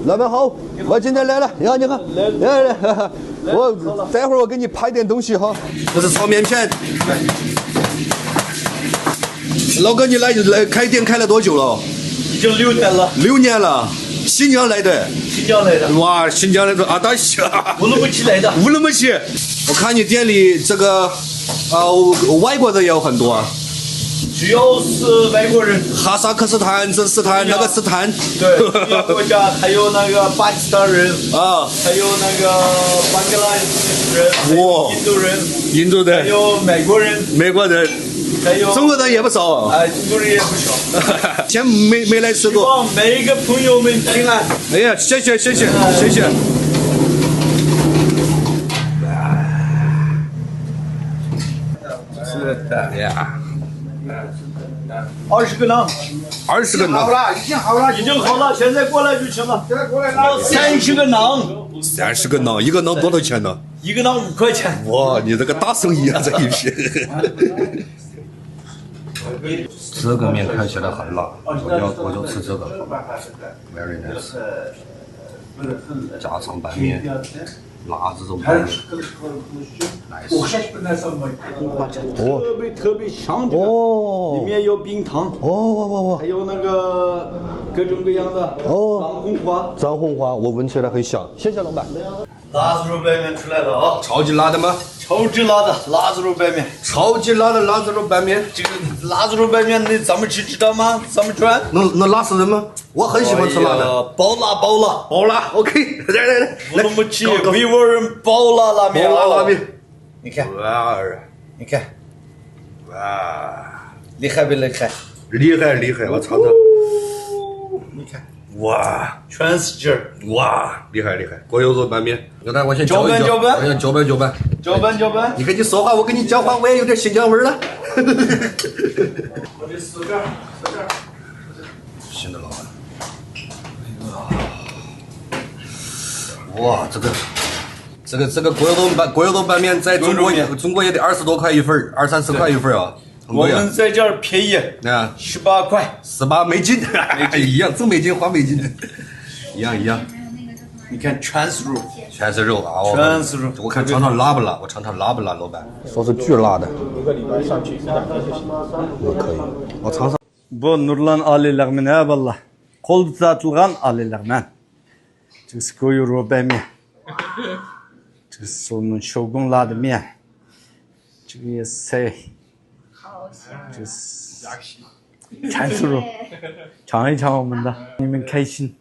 老板好，我今天来了，你看，来，我待会儿我给你拍点东西哈。这是炒面片。老哥，你来开店开了多久了？已经6年了。6年了，新疆来的。新疆来的。哇，新疆来的阿达西啊。乌鲁木齐来的。乌鲁木齐，我看你店里这个外国人也有很多啊。主要是外国人，哈萨克斯坦、这斯坦那个斯坦，对，国家还有那个巴基斯坦人啊，还有那个班格拉斯人，哇，印度人，还有美国人，还有中国人也不少，哎，中国人也不少。先没来吃过。希望每一个朋友们平安。哎呀，谢谢。是的呀。20个馕，20个馕，已经好了，现在过来就行了。30个馕，30个馕，一个馕多少钱呢？一个馕5块钱。哇，你这個大生意啊，這一批。这個面看起來很辣，我就吃這個 ，very nice。家常拌麵，辣子肉拌麵 ，nice。特別香的，裡面有冰糖，還有那個各種各樣的藏紅花，我聞起來很香。謝謝老闆。辣子肉拌麵出來了啊！超級辣的嗎？超級辣的辣子肉拌麵。超級辣的辣子肉拌麵。這個辣子肉拌麵你怎麼吃知道嗎？怎麼轉？能辣死人嗎？我很喜歡吃辣的。爆辣 ，OK。來。烏魯木齊維吾爾人爆辣拉麵。你看。哇，厲害不厲害？厲害，我嘗嘗。你看。哇，全是勁兒！哇，厲害！鍋油肉拌麵，我先攪拌。攪拌。你跟你說話，我跟你講話，我也有點新疆味兒了。我這4個。新的老闆。哇，這個鍋油肉拌麵在中國也得20多塊一份，20-30塊一份啊。我們在這兒便宜，18塊，18美金，一樣，掙美金花美金，一樣。你看全是肉啊！全是肉。我看嘗嘗辣不辣？我嘗嘗辣不辣，老闆。說是巨辣的。一個禮拜上去可以，我嘗嘗。Bu Nurlan ailelerine eyvallah. Kol uzatılgan ailelerine. Çıksı koyu robemi. Çıksı sonun şogunladı mi? Çıksı say. 就是全是肉，尝一尝我们的，你们开心。